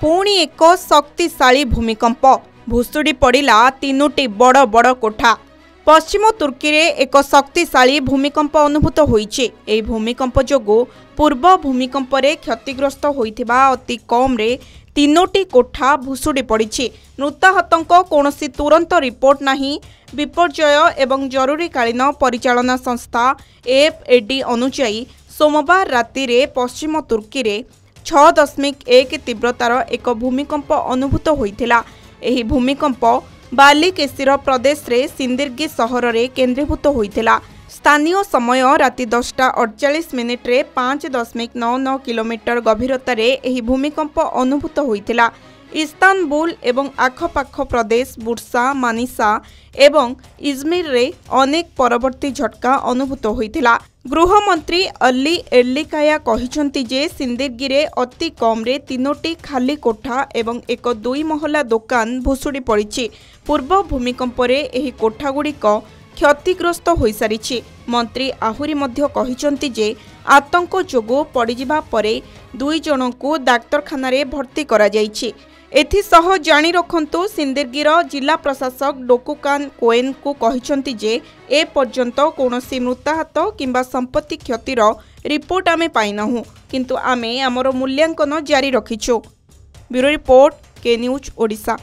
पुणी एक शक्तिशाली भूमिकंप भुशुड़ी पड़ा तीनोटी बड़ बड़ कोठा। पश्चिम तुर्की रे एक शक्तिशाली भूमिकंप अनुभूत होइछे। एही भूमिकंप जोगु पूर्व भूमिकंप रे क्षतिग्रस्त होइथिबा अति कम रे तीनोटी कोठा भुशुड़ी पड़िछि। मृताहतंक कौनसी तुरंत रिपोर्ट नहीं। विपर्यय एवं जरूरीकालीन परिचालना संस्था एफएडी अनुसायी सोमवार राति रे पश्चिम तुर्की रे 6.1 तीव्रतार एक भूमिकंप अनुभूत होइथिला। एही भूमिकंप बालिकेसिर प्रदेश रे सिंदिर्गी सहर रे केंद्रीभूत होइथिला। स्थानीय समय राति 10:48 रे 5.99 किलोमीटर गभीरता रे एही भूमिकंप अनुभूत होइथिला। इस्तानबुल एवं आखपाख प्रदेश बुर्सा, मानिसा एवं इजमिर रे अनेक परवर्ती झटका अनुभूत होइथिला। गृहमंत्री अली एर्लिकाया कहिसंती जे सिंदिर्गी रे अति कम रे तीनोटी खाली कोठा एवं एक 2 महला दुकान भुशुड़ी पड़िछि। पूर्व भूमिकंप रे एही कोठा गुड़िक क्षतिग्रस्त होई सारिछि। मंत्री आहुरी मध्य कहिसंती जे आतंक जोगु पड़िजिबा परे 2 जनकु डाक्तरखाना रे भर्ती करा जाइछि। एथिसह जानी रखंतु सिंदिर्गीर जिला प्रशासक डोकुकान कोएन को कहिसंती जे ए पर्यंत कौनसी मृताहत किंबा संपत्ति क्षतिर रिपोर्ट आमे पाइनाहु, किंतु आमे आमर मूल्यांकन जारी रखिछु। ब्यूरो रिपोर्ट के न्यूज ओडिशा।